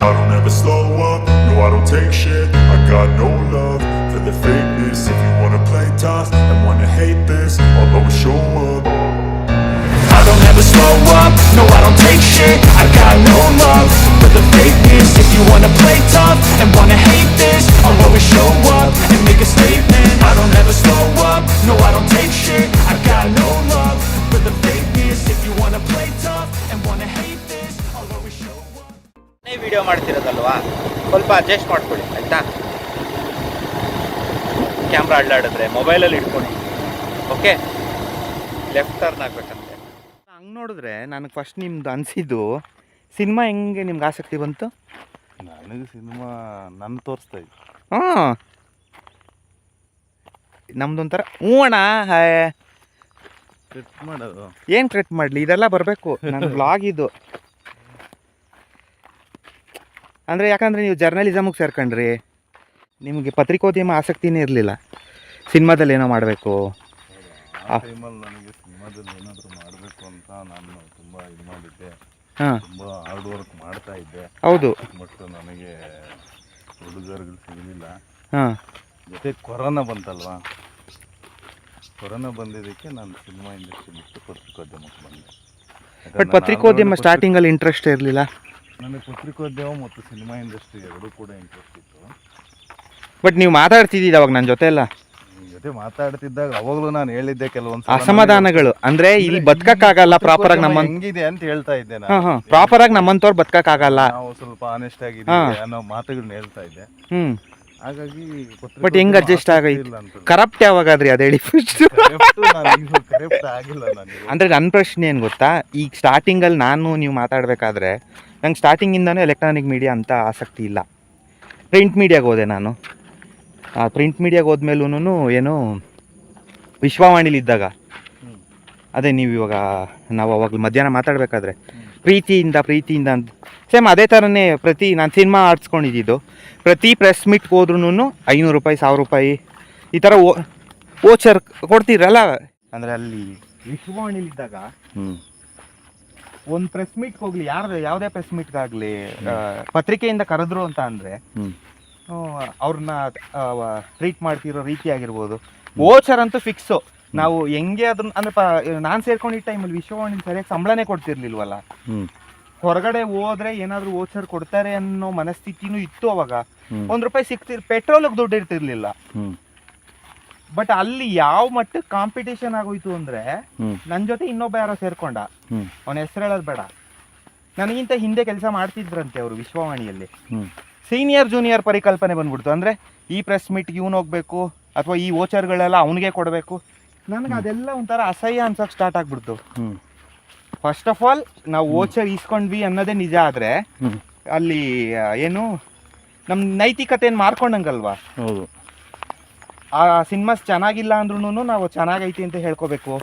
I don't ever slow up, no I don't take shit. I got no love for the fakeness. If you wanna play tough and wanna hate this, I'll always show up. I don't ever slow up, no I don't take shit. I got no love for the fakeness. If you wanna play tough and wanna hate this, I'll always show up and make a statement. I don't ever slow up, no I don't take shit. I got no love for the fakeness. If you wanna play tough and wanna hate this, I'll always show up. Video ಮಾಡ್ತಿರೋದಲ್ವಾ, ಸ್ವಲ್ಪ adjust ಮಾಡ್ಕೊಳ್ಳಿ ಆಯ್ತಾ. Camera ಅಡ್ಡಾಡಿದ್ರೆ ಮೊಬೈಲಲ್ಲಿ ಇಟ್ಕೊಂಡು okay. Left turn ಆಗ್ಬೇಕಂತೆ. ಹಂಗೆ ನೋಡಿದ್ರೆ ನನಗೆ first ನಿಮ್ದು ಅನಿಸಿದ್ದು ಸಿನಿಮಾ ಹೆಂಗೆ ನಿಮ್ಗೆ ಆಸಕ್ತಿ ಬಂತು? ನನಗೆ ಸಿನಿಮಾ ನನ್ನ ತೋರಿಸ್ತಾ ಇದ್ದೆ. ಹಾಂ, ನಮ್ದೊಂಥರ ಹ್ಞೂ ಅಣ್ಣ ಕ್ರಿಟ್ ಮಾಡೋದು ಏನು ಕ್ರಿಯೇಟ್ ಮಾಡಲಿ, ಇದೆಲ್ಲ ಬರಬೇಕು ನನ್ನ ಬ್ಲಾಗ್ ಇದು. ಅಂದರೆ ಯಾಕಂದರೆ ನೀವು ಜರ್ನಲಿಸಮಿಗೆ ಸೇರ್ಕೊಂಡ್ರಿ, ನಿಮಗೆ ಪತ್ರಿಕೋದ್ಯಮ ಆಸಕ್ತಿನೇ ಇರಲಿಲ್ಲ, ಸಿನಿಮಾದಲ್ಲಿ ಏನೋ ಮಾಡಬೇಕು. ಆ ಟೈಮಲ್ಲಿ ನನಗೆ ಸಿನಿಮಾದಲ್ಲಿ ಏನಾದರೂ ಮಾಡಬೇಕು ಅಂತ ನಾನು ತುಂಬ ಇದು ಮಾಡಿದ್ದೆ. ಹಾಂ, ತುಂಬ ಹಾರ್ಡ್ ವರ್ಕ್ ಮಾಡ್ತಾ ಇದ್ದೆ. ಹೌದು. ಬಟ್ ನನಗೆ ಹುಡುಗರುಗಳು ಸಿಗಲಿಲ್ಲ. ಹಾಂ, ಜೊತೆ ಕೊರೋನಾ ಬಂತಲ್ವಾ, ಕೊರೋನಾ ಬಂದಿದ್ದಕ್ಕೆ ನಾನು ಸಿನಿಮಾ ಇಂಡಸ್ಟ್ರಿ ಬಿಟ್ಟು ಪತ್ರಿಕೋದ್ಯಮಕ್ಕೆ ಬಂದೆ. ಬಟ್ ಪತ್ರಿಕೋದ್ಯಮ ಸ್ಟಾರ್ಟಿಂಗಲ್ಲಿ ಇಂಟ್ರೆಸ್ಟ್ ಇರಲಿಲ್ಲ. ನನಗೆ ಪತ್ರಿಕೋದ್ಯಮ ಮತ್ತು ಸಿನಿಮಾ ಇಂಡಸ್ಟ್ರಿ ಎರಡೂ ಕೂಡ ಇಂಟ್ರೆಸ್ಟ್ ಇತ್ತು. ಬಟ್ ನೀವು ಮಾತಾಡ್ತಿದ್ದೀವಿ ಅವಾಗ ನನ್ನ ಜೊತೆ ಎಲ್ಲ ನಿಮ್ಮ ಜೊತೆ ಮಾತಾಡ್ತಿದ್ದಾಗ ಅವಾಗಲೂ ನಾನು ಹೇಳಿದ್ದೆ ಕೆಲವೊಂದು ಅಸಮಾಧಾನಗಳು, ಅಂದರೆ ಇಲ್ಲಿ ಬದುಕಕ್ಕಾಗಲ್ಲ ಪ್ರಾಪರಾಗಿ ನಮ್ಮ ಹೆಂಗಿದೆ ಅಂತ ಹೇಳ್ತಾ ಇದ್ದೆ ನಾನು. ಹಾಂ ಹಾಂ, ಪ್ರಾಪರಾಗಿ ನಮ್ಮಂತವ್ರು ಬದುಕಕ್ಕಾಗಲ್ಲ, ನಾವು ಸ್ವಲ್ಪ ಆನೆಸ್ಟ್ ಆಗಿದ್ದೀವಿ ಅನ್ನೋ ಮಾತುಗಳನ್ನ ಹೇಳ್ತಾ ಇದ್ದೆ. ಹ್ಞೂ. ಹಾಗಾಗಿ ಬಟ್ ಹೆಂಗೆ ಅಡ್ಜಸ್ಟ್ ಆಗೈತಿ? ಕರಪ್ಟ್ ಯಾವಾಗಾದ್ರಿ ಅದು ಹೇಳಿ ಫಸ್ಟ್. ಕರೆಕ್ಟ್ ಆಗಿಲ್ಲ ನಾನು. ಅಂದರೆ ನನ್ನ ಪ್ರಶ್ನೆ ಏನು ಗೊತ್ತಾ, ಈಗ ಸ್ಟಾರ್ಟಿಂಗಲ್ಲಿ ನಾನು ನೀವು ಮಾತಾಡಬೇಕಾದ್ರೆ ನಂಗೆ ಸ್ಟಾರ್ಟಿಂಗಿಂದನೂ ಎಲೆಕ್ಟ್ರಾನಿಕ್ ಮೀಡಿಯಾ ಅಂತ ಆಸಕ್ತಿ ಇಲ್ಲ. ಪ್ರಿಂಟ್ ಮೀಡಿಯಾಗೆ ಹೋದೆ ನಾನು. ಪ್ರಿಂಟ್ ಮೀಡಿಯಾಗೆ ಹೋದ್ಮೇಲೂ ಏನು ವಿಶ್ವವಾಣಿಲಿದ್ದಾಗ, ಅದೇ ನೀವು ಇವಾಗ ನಾವು ಅವಾಗ ಮಧ್ಯಾಹ್ನ ಮಾತಾಡಬೇಕಾದ್ರೆ ಪ್ರೀತಿಯಿಂದ ಅಂತ ಸೇಮ್ ಅದೇ ಥರನೇ ನಾನು ಸಿನಿಮಾ ಆಡ್ಸ್ಕೊಂಡಿದ್ದು. ಪ್ರತಿ ಪ್ರೆಸ್ ಮೀಟ್ಗೆ ಹೋದ್ರೂ 500 ರೂಪಾಯಿ 1000 ರೂಪಾಯಿ ಈ ಥರ ವೋಚರ್ ಕೊಡ್ತೀರಲ್ಲ. ಅಂದರೆ ಅಲ್ಲಿ ವಿಶ್ವವಾಣಿಲಿದ್ದಾಗ ಒಂದು ಪ್ರೆಸ್ ಮೀಟ್ಗೆ ಹೋಗ್ಲಿ, ಯಾವುದೇ ಪ್ರೆಸ್ ಮೀಟ್ಗಾಗಲಿ ಪತ್ರಿಕೆಯಿಂದ ಕರೆದ್ರು ಅಂತ ಅಂದರೆ ಅವ್ರನ್ನ ಟ್ರೀಟ್ ಮಾಡ್ತಿರೋ ರೀತಿ ಆಗಿರ್ಬೋದು, ವೋಚರ್ ಅಂತೂ ಫಿಕ್ಸು. ನಾವು ಹೆಂಗೆ ಅದನ್ನ ಅಂದರೆ ನಾನು ಸೇರ್ಕೊಂಡಿದ್ದ ಟೈಮಲ್ಲಿ ವಿಶ್ವವಾಣಿ ಸರಿಯಾಗಿ ಸಂಬಳನೇ ಕೊಡ್ತಿರ್ಲಿಲ್ವಲ್ಲ. ಹೊರಗಡೆ ಹೋದ್ರೆ ಏನಾದರೂ ವೋಚರ್ ಕೊಡ್ತಾರೆ ಅನ್ನೋ ಮನಸ್ಥಿತಿನೂ ಇತ್ತು ಅವಾಗ. ₹1 ಪೆಟ್ರೋಲಿಗೆ ದುಡ್ಡು ಇರ್ತಿರ್ಲಿಲ್ಲ. ಬಟ್ ಅಲ್ಲಿ ಯಾವ ಮಟ್ಟಕ್ಕೆ ಕಾಂಪಿಟೇಷನ್ ಆಗೋಯ್ತು ಅಂದರೆ, ನನ್ನ ಜೊತೆ ಇನ್ನೊಬ್ಬ ಯಾರೋ ಸೇರ್ಕೊಂಡ, ಅವನ ಹೆಸರು ಹೇಳೋದು ಬೇಡ, ನನಗಿಂತ ಹಿಂದೆ ಕೆಲಸ ಮಾಡ್ತಿದ್ರಂತೆ ಅವರು ವಿಶ್ವವಾಣಿಯಲ್ಲಿ. ಸೀನಿಯರ್ ಜೂನಿಯರ್ ಪರಿಕಲ್ಪನೆ ಬಂದ್ಬಿಡ್ತು. ಅಂದರೆ ಈ ಪ್ರೆಸ್ ಮೀಟ್ಗೆ ಇವನು ಹೋಗ್ಬೇಕು ಅಥವಾ ಈ ವೋಚರ್ಗಳೆಲ್ಲ ಅವನಿಗೆ ಕೊಡಬೇಕು. ನನಗೆ ಅದೆಲ್ಲ ಒಂಥರ ಅಸಹ್ಯ ಅನ್ಸೋಕೆ ಸ್ಟಾರ್ಟ್ ಆಗ್ಬಿಡ್ತು. ಫಸ್ಟ್ ಆಫ್ ಆಲ್ ನಾವು ವೋಚರ್ ಇಸ್ಕೊಂಡ್ವಿ ಅನ್ನೋದೇ ನಿಜ, ಆದರೆ ಅಲ್ಲಿ ಏನು ನಮ್ಮ ನೈತಿಕತೆಯನ್ನು ಮಾರ್ಕೊಂಡಂಗಲ್ವಾ. ಹೌದು. ಆ ಸಿನಿಮಾಸ್ ಚೆನ್ನಾಗಿಲ್ಲ ಅಂದ್ರೂ ನಾವು ಚೆನ್ನಾಗೈತಿ ಅಂತ ಹೇಳ್ಕೋಬೇಕು.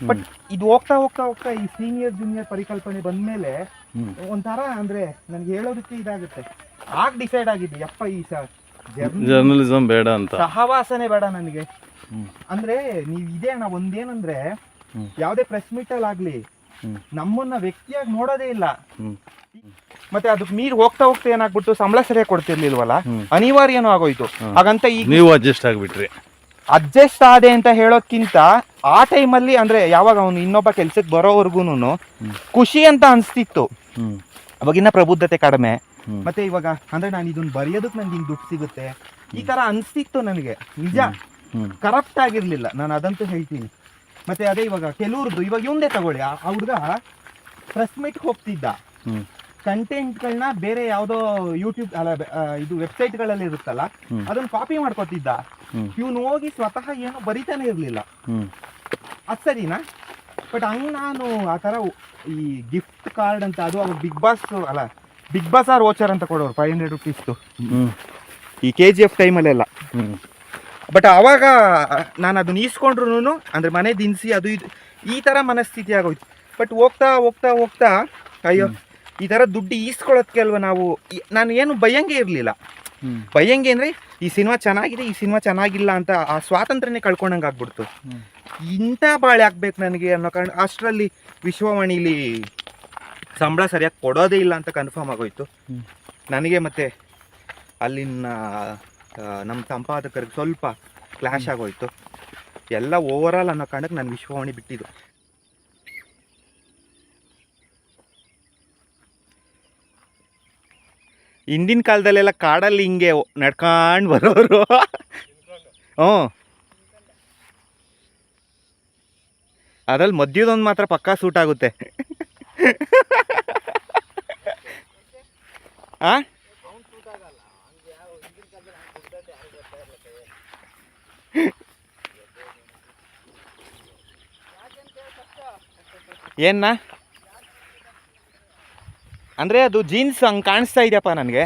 ಬಟ್ ಇದು ಹೋಗ್ತಾ ಹೋಗ್ತಾ ಹೋಗ್ತಾ ಈ ಸೀನಿಯರ್ ಜೂನಿಯರ್ ಪರಿಕಲ್ಪನೆ ಬಂದಮೇಲೆ ಒಂಥರ ಅಂದರೆ ನನಗೆ ಹೇಳೋದಕ್ಕೆ ಇದಾಗುತ್ತೆ. ಆಗ ಡಿಸೈಡ್ ಆಗಿದ್ದೆ, ಯಪ್ಪ ಈ ಜರ್ನಲಿಸಮ್ ಬೇಡ ಅಂತ, ಸಹವಾಸನೆ ಬೇಡ ನನಗೆ. ಅಂದರೆ ನೀವು ಇದೇ ಅಣ್ಣ, ಒಂದೇನಂದ್ರೆ ಯಾವುದೇ ಪ್ರೆಸ್ ಮೀಟಲ್ಲಿ ಆಗಲಿ ನಮ್ಮನ್ನ ವ್ಯಕ್ತಿಯಾಗಿ ನೋಡೋದೇ ಇಲ್ಲ. ಮತ್ತೆ ಅದಕ್ಕೆ ಮೀರಿ ಹೋಗ್ತಾ ಹೋಗ್ತಾ ಏನಾಗ್ಬಿಟ್ಟು ಸಂಬಳ ಸರಿಯಾಗಿ ಕೊಡ್ತಿರ್ಲಿಲ್ವಲ್ಲ, ಅನಿವಾರ್ಯನೂ ಆಗೋಯ್ತು. ಹಾಗಂತ ಈಗ ನೀವು ಅಡ್ಜಸ್ಟ್ ಆಗಿಬಿಟ್ರಿ. ಅಡ್ಜಸ್ಟ್ ಆದೆ ಅಂತ ಹೇಳೋಕ್ಕಿಂತ ಆ ಟೈಮಲ್ಲಿ ಅಂದರೆ ಯಾವಾಗ ಅವನು ಇನ್ನೊಬ್ಬ ಕೆಲ್ಸಕ್ಕೆ ಬರೋವರೆಗೂ ಖುಷಿ ಅಂತ ಅನಿಸ್ತಿತ್ತು. ಅವಾಗಿನ ಪ್ರಬುದ್ಧತೆ ಕಡಿಮೆ. ಮತ್ತೆ ಇವಾಗ ಅಂದರೆ ನಾನು ಇದನ್ನ ಬರೆಯೋದಕ್ಕೆ ನನಗೆ ಹಿಂಗೆ ದುಡ್ಡು ಸಿಗುತ್ತೆ ಈ ಥರ ಅನಿಸ್ತಿತ್ತು ನನಗೆ. ನಿಜ, ಕರಪ್ಟ್ ಆಗಿರಲಿಲ್ಲ, ನಾನು ಅದಂತೂ ಹೇಳ್ತೀನಿ. ಮತ್ತೆ ಅದೇ ಇವಾಗ ಕೆಲವ್ರದ್ದು, ಇವಾಗ ಇವಂದೇ ತಗೊಳ್ಳಿ, ಆ ಹುಡುಗ ಪ್ರೆಸ್ ಮೀಟ್ಗೆ ಹೋಗ್ತಿದ್ದ, ಕಂಟೆಂಟ್ಗಳನ್ನ ಬೇರೆ ಯಾವುದೋ ಯೂಟ್ಯೂಬ್ ಅಲ್ಲ ಇದು ವೆಬ್ಸೈಟ್ಗಳಲ್ಲಿ ಇರುತ್ತಲ್ಲ ಅದನ್ನ ಕಾಪಿ ಮಾಡ್ಕೊತಿದ್ದ. ಇವನು ಹೋಗಿ ಸ್ವತಃ ಏನೋ ಬರಿತಾನೆ ಇರಲಿಲ್ಲ. ಅದು ಸರಿನಾ? ಬಟ್ ಹಂಗೆ ನಾನು ಆ ಥರ ಈ ಗಿಫ್ಟ್ ಕಾರ್ಡ್ ಅಂತ, ಅದು ಅವಾಗ ಬಿಗ್ ಬಾಸ್ ಆರ್ ವೋಚರ್ ಅಂತ ಕೊಡೋರು ₹500 ಈ KGF ಟೈಮಲ್ಲೆಲ್ಲ. ಬಟ್ ಆವಾಗ ನಾನು ಅದನ್ನ ಈಸ್ಕೊಂಡ್ರು ಅಂದರೆ ಮನೆ ದಿನಸಿ ಅದು ಇದು ಈ ಥರ ಮನಸ್ಥಿತಿ ಆಗೋಯ್ತು. ಬಟ್ ಹೋಗ್ತಾ ಹೋಗ್ತಾ ಹೋಗ್ತಾ ಅಯ್ಯೋ ಈ ಥರ ದುಡ್ಡು ಈಸ್ಕೊಳ್ಳೋದಕ್ಕೆ ಅಲ್ವ ನಾವು, ನಾನು ಏನು ಬಯ್ಯಂಗೆ ಇರಲಿಲ್ಲ. ಬಯ್ಯಂಗೆ ಅಂದರೆ ಈ ಸಿನಿಮಾ ಚೆನ್ನಾಗಿದೆ, ಈ ಸಿನಿಮಾ ಚೆನ್ನಾಗಿಲ್ಲ ಅಂತ ಆ ಸ್ವಾತಂತ್ರ್ಯನೇ ಕಳ್ಕೊಂಡಂಗೆ ಆಗ್ಬಿಡ್ತು. ಇಂಥ ಬಾಳೆ ಆಗ್ಬೇಕು ನನಗೆ ಅನ್ನೋ ಕಾರಣ ಅಷ್ಟರಲ್ಲಿ ವಿಶ್ವವಾಣಿಲಿ ಸಂಬಳ ಸರಿಯಾಗಿ ಕೊಡೋದೇ ಇಲ್ಲ ಅಂತ ಕನ್ಫರ್ಮ್ ಆಗೋಯ್ತು. ನನಗೆ ಮತ್ತೆ ಅಲ್ಲಿನ ನಮ್ಮ ಸಂಪಾದಕರಿಗೆ ಸ್ವಲ್ಪ ಕ್ಲಾಶ್ ಆಗೋಯ್ತು. ಎಲ್ಲ ಓವರಾಲ್ ಅನ್ನೋ ಕಾರಣಕ್ಕೆ ನಾನು ವಿಶ್ವವಾಣಿ ಬಿಟ್ಟಿದ್ದು. ಹಿಂದಿನ ಕಾಲದಲ್ಲೆಲ್ಲ ಕಾಡಲ್ಲಿ ಹಿಂಗೆ ನಡ್ಕೊಂಡು ಬರೋರು. ಹ್ಞೂ, ಅದ್ರಲ್ಲಿ ಮಧ್ಯದೊಂದು ಮಾತ್ರ ಪಕ್ಕಾ ಸೂಟ್ ಆಗುತ್ತೆ. ಆ ಏನ್ನ ಅಂದರೆ ಅದು ಜೀನ್ಸ್ ಹಂಗೆ ಕಾಣಿಸ್ತಾ ಇದೆಯಪ್ಪ ನನಗೆ.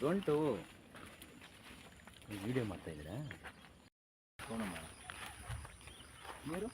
ಉಂಟು ವಿಡಿಯೋ ಮಾಡ್ತಾ ಇದ್ದೀರಾ? ನೀರು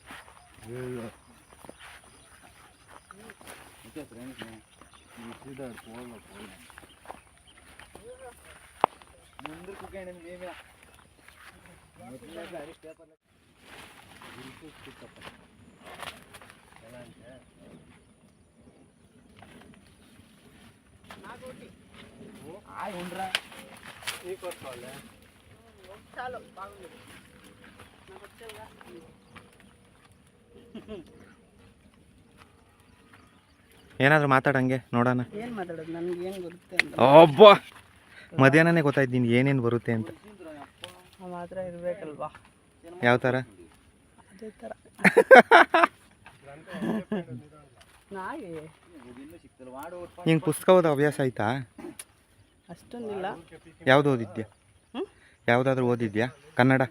ಏನಾದರೂ ಮಾತಾಡಂಗೆ ನೋಡೋಣ. ಏನು ಮಾತಾಡೋದು, ನನಗೆ ಏನು ಬರುತ್ತೆ ಅಂತ. ಒಬ್ಬ ಮಧ್ಯಾಹ್ನನೇ ಗೊತ್ತಾಯ್ತು ನಿನ್ಗೆ ಏನೇನು ಬರುತ್ತೆ ಅಂತ. ಮಾತ್ರ ಇರಬೇಕಲ್ವಾ? ಯಾವ ಥರ? ಅದೇ ಥರ ನಾಯಿ ಹಿಂಗೆ ಪುಸ್ತಕ ಓದೋ ಹವ್ಯಾಸ ಆಯ್ತಾ? ಅಷ್ಟೊಂದಿಲ್ಲ. ಯಾವುದು ಓದಿದ್ಯಾ? ಯಾವುದಾದ್ರೂ ಓದಿದ್ಯಾ? ಕನ್ನಡ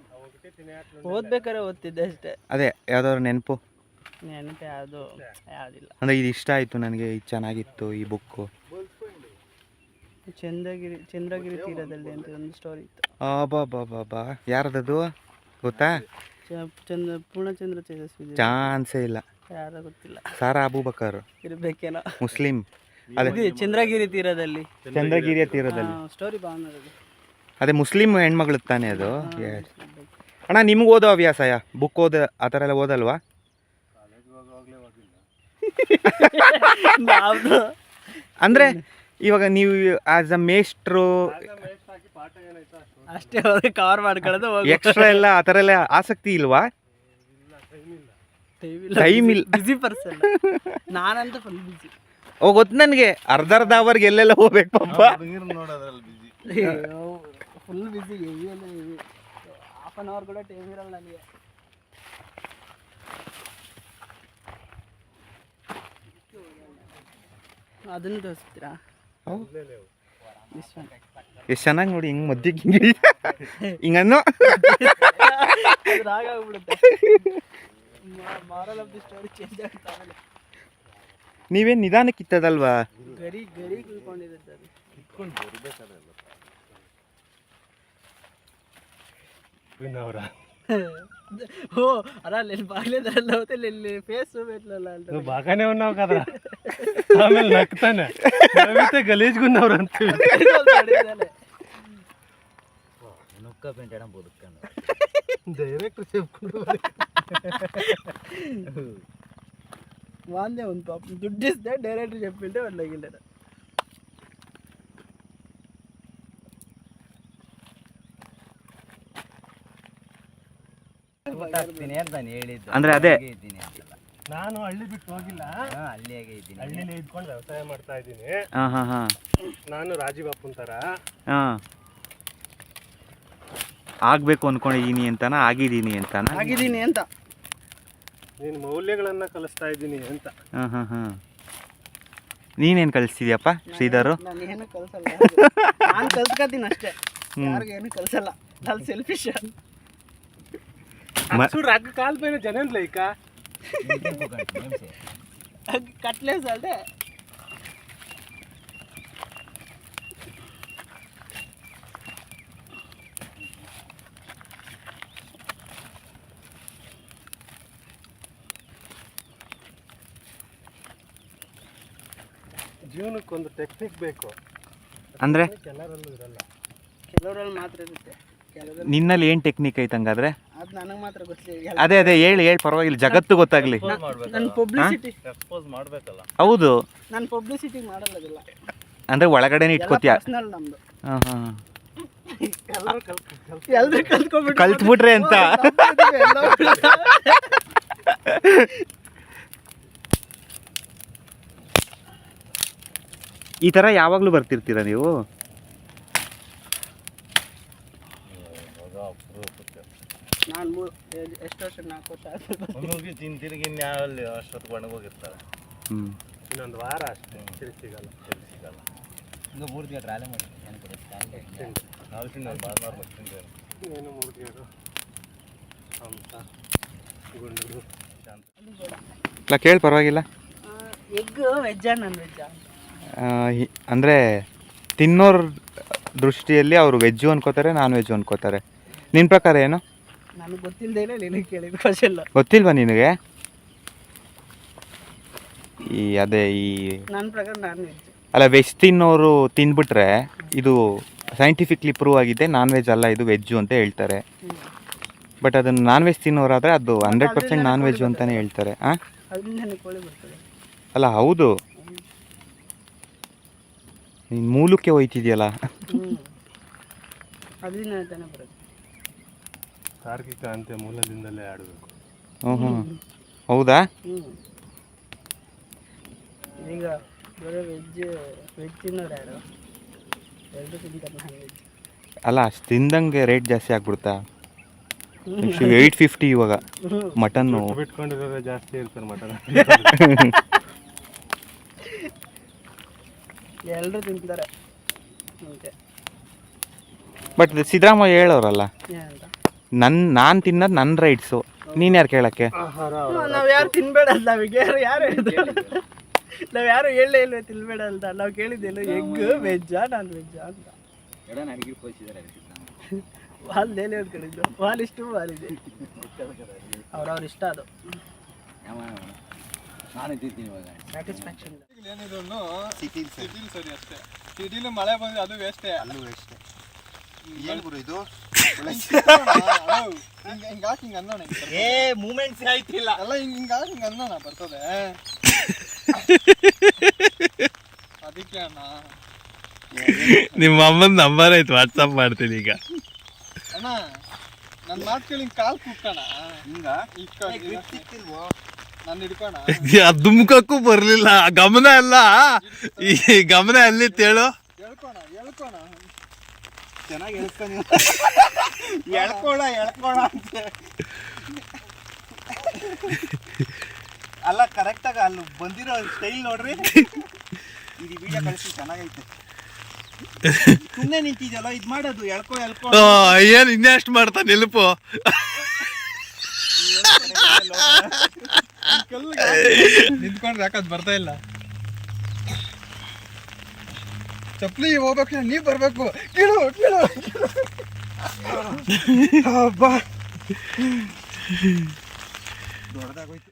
ಓದ್ಬೇಕಾದ್ರೆ ಓದ್ತಿದ್ದೆ ಅಷ್ಟೇ. ಅದೇ ಯಾವುದಾದ್ರು ನೆನಪು? ನೆನಪು ಯಾವುದಿಲ್ಲ. ಅಂದರೆ ಇದು ಇಷ್ಟ ಆಯಿತು ನನಗೆ, ಇದು ಚೆನ್ನಾಗಿತ್ತು ಈ ಬುಕ್ಕು. ಚಂದ್ರಗಿರಿ ತೀರದಲ್ಲಿ ಅಂತ ಒಂದು ಸ್ಟೋರಿ ಇತ್ತು. ಬಾ ಯಾರದದು ಗೊತ್ತಾ? ಪೂರ್ಣಚಂದ್ರ ತೇಜಸ್ವಿ. ಚಾನ್ಸೇ ಇಲ್ಲ. ಯಾರೋ ಗೊತ್ತಿಲ್ಲ. ಸಾರಾ ಅಬೂಬಕರ್ ಇರಬೇಕೇನೋ. ಮುಸ್ಲಿಂ. ಅದೇ ಚಂದ್ರಗಿರಿ ತೀರದಲ್ಲಿ. ಚಂದ್ರಗಿರಿಯ ತೀರದಲ್ಲಿ ಸ್ಟೋರಿ ಬಾగుಂది. ಅದೇ ಮುಸ್ಲಿಂ ಹೆಣ್ಮಗಳು ತಾನೇ ಅದು. ಅಣ್ಣ ನಿಮ್ಗೆ ಓದೋ ಹವ್ಯಾಸಯ? ಬುಕ್ ಓದ ಆ ಥರ ಎಲ್ಲ ಓದಲ್ವಾ? ಅಂದರೆ ಇವಾಗ ನೀವು ಆಸ್ ಅ ಮೇಸ್ಟ್ರು ಅಷ್ಟೇ ಕವರ್ ಮಾಡ್ಕೊಳ್ಳೋದು. ಎಕ್ಸ್ಟ್ರಾ ಎಲ್ಲ ಆ ಥರ ಎಲ್ಲ ಆಸಕ್ತಿ ಇಲ್ವಾ? ಟೈಮ್ ಇಲ್ಲ. ಬಿಸಿ ಪರ್ಸನ್ ನಾನಂತೂ ಫುಲ್ ಬಿಸಿ. ಗೊತ್ತು ನನಗೆ. ಅರ್ಧ ಅವರ್ಗೆ ಎಲ್ಲೆಲ್ಲ ಹೋಗ್ಬೇಕು ಪಾಪ. ನೀರು ನೋಡೋದ್ರಲ್ಲಿ busy, full busy. Half an hour ಕೂಡ ಟೈಮ್ ಇರಲ್ಲ ನನಗೆ. ಅದನ್ನು ತೋರಿಸ್ತೀರಾ? ಎಷ್ಟು ಚೆನ್ನಾಗಿ ನೋಡಿ, ಹಿಂಗೆ ಮಧ್ಯಕ್ಕೆ ಹಿಂಗೆ ಹಿಂಗನ್ನೋ ರಾಗಾಗ್ಬಿಡುತ್ತೆ. Moral of the story change ಆಗ್ತಾ ಇದೆ. ನೀವೇನು ನಿಧಾನಕ್ಕೆ ಇತ್ತದಲ್ವಾ? ಗರಿ ಕುಳ್ಕೊಂಡಿರುತ್ತೆ ಅದು. ಇಟ್ಕೊಂಡು ಬರ್ಬೇಕಾದ್ರೆ ఓ అలా బాగలేదಲ್ಲ ಇಲ್ಲಿ ಫೇಸ್ ಬೇಕಲ್ಲ ಅಂತ నువ్వు బాగానే ఉన్నావు కదా ఆమెలు నక్కుతానే నవ్వితే గలీజ్గున్నావు అంతే నొక్క పెంచడం బతుకుతాను డైరెక్ట్ చెప్పుకుంటూ వాందే ఉంది పాపం దుడ్డిస్తే డైరెక్ట్ చెప్పింటే వాళ్ళు తగిలేరు. ಅಂದ್ರೆ ಅದೇ ನಾನು ಹಳ್ಳಿ ಬಿಟ್ಟು ಹೋಗಿಲ್ಲ, ಹಳ್ಳಿಯಾಗೆ ಇದ್ದೀನಿ, ಹಳ್ಳಿಲೇ ಇದ್ಕೊಂಡು ವ್ಯವಸಾಯ ಮಾಡ್ತಾ ಇದ್ದೀನಿ. ನಾನು ರಾಜೀವ್ ಅಪ್ಪನ ಥರ ಆಗ್ಬೇಕು ಅನ್ಕೊಂಡಿದೀನಿ ಅಂತಾನ ಆಗಿದ್ದೀನಿ ಅಂತಾನ ಆಗಿದ್ದೀನಿ ಅಂತ ನೀನು ಮೌಲ್ಯಗಳನ್ನ ಕಲಿಸ್ತಾ ಇದ್ದೀನಿ ಅಂತ. ನೀನೇನು ಕಲಿಸ್ತಿದ್ಯಪ್ಪ ಶ್ರೀಧರು? ನಾನು ಏನು ಕಲಿಸಲ್ಲ, ನಾನು ಕಲ್ತ್ಕೊತೀನಿ ಅಷ್ಟೇ, ಯಾರಿಗೇನು ಕಲಿಸಲ್ಲ. ನಾನು ಸೆಲ್ಫಿಶ್. రగ్గు కాలిపోయిన జనం లేక కట్లేదు అంటే ಜೀವನಕ್ಕೊಂದು ಟೆಕ್ನಿಕ್ ಬೇಕು. ಅಂದರೆ ಕೆಲವರಲ್ಲಿ ಮಾತ್ರ ಇರುತ್ತೆ, ಕೆಲವರಲ್ಲಿ ನಿನ್ನಲ್ಲಿ ಏನು ಟೆಕ್ನಿಕ್ ಐತೆ ಹಂಗಾದ್ರೆ? ಅದು ನನಗೆ ಮಾತ್ರ ಗೊತ್ತಿಲ್ಲ. ಅದೇ ಹೇಳಿ ಪರವಾಗಿಲ್ಲ, ಜಗತ್ತು ಗೊತ್ತಾಗ್ಲಿ. ನನ್ನ ಪಬ್ಲಿಸಿಟಿ ಎಕ್ಸ್ಪೋಸ್ ಮಾಡಬೇಕಲ್ಲ. ಹೌದು, ನಾನು ಪಬ್ಲಿಸಿಟಿ ಮಾಡಲ್ಲ ಅದೆಲ್ಲ, ಅಂದರೆ ಒಳಗಡೆನೆ ಇಟ್ಕೋತೀಯ. ಪರ್ಸನಲ್ ನಮ್ದು. ಹಾಂ ಹಾಂ, ಎಲ್ಲರೂ ಕಲ್ತ್ಕೊಂಡ್ಬಿಟ್ಟು ಕಲ್ತ್ಬಿಟ್ರೆ ಅಂತ. ಈ ಥರ ಯಾವಾಗಲೂ ಬರ್ತಿರ್ತೀರಾ ನೀವು? ನಾನು ಎಷ್ಟು ವರ್ಷ 4 ವರ್ಷ ಆಯ್ತು. ಮುಗಿ ತಿಂತಿರ್ಗಿ ಅಲ್ಲಿ ಅಷ್ಟೊತ್ತಿಗೆ ಒಣಗೋಗಿರ್ತಾರೆ. ಹ್ಞೂ, ಇನ್ನೊಂದು ವಾರ ಅಷ್ಟೇ ತಿರ್ಗಿ ಸಿಗಲ್ಲ. ಹಿಂಗೆ 3 ದಿನ ಟ್ರಾಲೆ ಮಾಡಿ ನಾವು ತಿನ್ನೋದು ಬಾರ್ನಾರು ಬರ್ತೀನಿ. ಏನು ಮುರಿದಿರೋದು ಅಂತ ಗುಂಡು ಶಾಂತ. ಇಲ್ಲ ಕೇಳಿ ಪರವಾಗಿಲ್ಲ. ಎಗ್ ವೆಜ್ಜಾ ನಾನ್ ವೆಜ್ಜಾ? ಅಂದರೆ ತಿನ್ನೋರ ದೃಷ್ಟಿಯಲ್ಲಿ ಅವರು ವೆಜ್ಜು ಅನ್ಕೋತಾರೆ, ನಾನ್ ವೆಜ್ಜು ಅನ್ಕೋತಾರೆ. ನಿನ್ನ ಪ್ರಕಾರ ಏನು? ನನಗೆ ಗೊತ್ತಿಲ್ಲದೆ ಇಲ್ಲ, ನಿನಗೆ ಕೇಳಿದ ಕ್ವಶನ್. ಗೊತ್ತಿಲ್ವಾ ನಿನಗೆ? ಈ ನನ್ನ ಪ್ರಕಾರ ನಾನ್ ವೆಜ್. ಅಲ್ಲ, ವೆಜ್ ತಿನ್ನೋರು ತಿನ್ಬಿಟ್ರೆ ಇದು ಸೈಂಟಿಫಿಕ್ಲಿ ಪ್ರೂವ್ ಆಗಿದೆ, ನಾನ್ ವೆಜ್ ಅಲ್ಲ ಇದು ವೆಜ್ಜು ಅಂತ ಹೇಳ್ತಾರೆ. ಬಟ್ ಅದನ್ನು ನಾನ್ ವೆಜ್ ತಿನ್ನೋರಾದರೆ ಅದು 100% ನಾನ್ ವೆಜ್ಜು ಅಂತಲೇ ಹೇಳ್ತಾರೆ. ಹಾಂ, ಅದರಿಂದ ನನಗೆ ಕೋಳಿ ಬರ್ತದೆ. ಅಲ್ಲ ಹೌದು, ನೀನು ಮೂಲಕ್ಕೆ ಹೋಯ್ತಿದ್ಯಲ್ಲ. ಅದರಿಂದ ತಾನೇ ಬರೋದು. ತಾರ್ಕಿಕ ಅಂತ್ಯ ಮೂಲದಿಂದಲೇ ಆಡಬೇಕು. ಹ್ಞೂ ಹ್ಞೂ, ಹೌದಾ? ಈಗ ಬರೋ ವೆಜ್ ತಿನ್ನೋರು ಯಾರು? ಎಲ್ಲರೂ ತಿಂತಾರೆ ನಾನ್ ವೆಜ್. ಅಲ್ಲ, ಅಷ್ಟು ತಿಂದಂಗೆ ರೇಟ್ ಜಾಸ್ತಿ ಆಗ್ಬಿಡ್ತಾ? 850 ಇವಾಗ ಮಟನ್ನು. ಬಿಟ್ಕೊಂಡಿರೋದೇ ಜಾಸ್ತಿ ಇರ್ತಾರೆ ಮಟನ್. ಎಲ್ಲರೂ ತಿಂತಾರೆ ಅಂತೆ. ಬಟ್ ಸಿದ್ದರಾಮಯ್ಯ ಹೇಳೋರಲ್ಲ, ಏನಂತ? ನಾನು ತಿನ್ನೋದು ನನ್ನ ರೈಟ್ಸು, ನೀನು ಯಾರು ಕೇಳೋಕ್ಕೆ? ನಾವು ಯಾರು ತಿನ್ಬೇಡ ಅಂತ ನಮಗೆ ಯಾರು ಹೇಳಿದ್ರು? ನಾವು ಯಾರು ಹೇಳಲೇ ಇಲ್ವೇ ತಿನ್ಬೇಡ ಅಂತ. ನಾವು ಕೇಳಿದ್ದೇನು ಎಗ್ ವೆಜ್ಜಾ ನಾನ್ ವೆಜ್ಜಾ ಅಂತ. ಎಡ ನನಗೆ ಪೋಷಿದ್ದಾರೆ ವಾಲ್ ದೇಲಿ ಒಂದು ಕಡೆದು ವಾಲ್ ಇಷ್ಟು ವಾಲಿದೆ, ಅವ್ರವ್ರ ಇಷ್ಟ. ಅದು ನಾನು ತಿಂತೀನಿ ಇವಾಗ. ಸ್ಯಾಟಿಸ್ಫ್ಯಾಕ್ಷನ್. ಏನಿದ್ರು ಸಿಟಿಲ್ ಸರಿ ಅಷ್ಟೇ. ಸಿಟಿಲಿ ಮಳೆ ಬಂದ್ರೆ ಅದು ವೇಸ್ಟೇ. ಅಲ್ಲೂ ಅಷ್ಟೇ. ಏನು ಗುರು ಇದು? ಹಿಂಗಾಕಿ ಹಿಂಗೆ ಅನ್ನೋಣ. ಮೂಮೆಂಟ್ಸ್ ಆಯ್ತಿಲ್ಲ. ಎಲ್ಲ ಹಿಂಗಾಕಿ ಹಿಂಗೆ ಅನ್ನೋಣ ಬರ್ತದೆ. ಅದಕ್ಕೆ ಅಣ್ಣ ನಿಮ್ಮ ಅಮ್ಮನ ನಂಬರ್ ಆಯ್ತು, ವಾಟ್ಸಪ್ ಮಾಡ್ತೀನಿ ಈಗ. ಅಣ್ಣ ನನ್ನ ಮಾತು ಕೇಳಿ ಹಿಂಗೆ ಕಾಲು ಕುಕ್ಕಣ ಹಿಂಗ ನಾನು ಹಿಡ್ಕೋಣ. ದುಮ್ಕಕ್ಕೂ ಬರ್ಲಿಲ್ಲ, ಗಮನ ಎಲ್ಲ ಈ ಗಮನ ಅಲ್ಲಿ ತೇಳು. ಹೇಳ್ಕೋಣ ಚೆನ್ನಾಗಿ ಎಳ್ಕೊಳ ಅಂತ. ಅಲ್ಲ, ಕರೆಕ್ಟಾಗಿ ಅಲ್ಲಿ ಬಂದಿರೋ ಸ್ಟೈಲ್ ನೋಡ್ರಿ. ಇದು ವಿಡಿಯೋ ಕಳಿಸಿ, ಚೆನ್ನಾಗೈತೆ. ಸುಮ್ಮನೆ ನಿಂತಿದ್ಯಲ್ಲ, ಇದು ಮಾಡೋದು ಎಳ್ಕೊ. ಏನ್ ಇನ್ನೆಷ್ಟು ಮಾಡ್ತಾ ನಿಲ್ಪು. ನಿಂತ್ಕೊಂಡ್ರೆ ಯಾಕದ್ ಬರ್ತಾ ಇಲ್ಲ. ಚಪ್ಪಲಿ ಹೋಗ್ಬೇಕು, ನೀವ್ ಬರ್ಬೇಕು. ಕೀಳು ದೊಡ್ಡದಾಗೋಯ್ತು.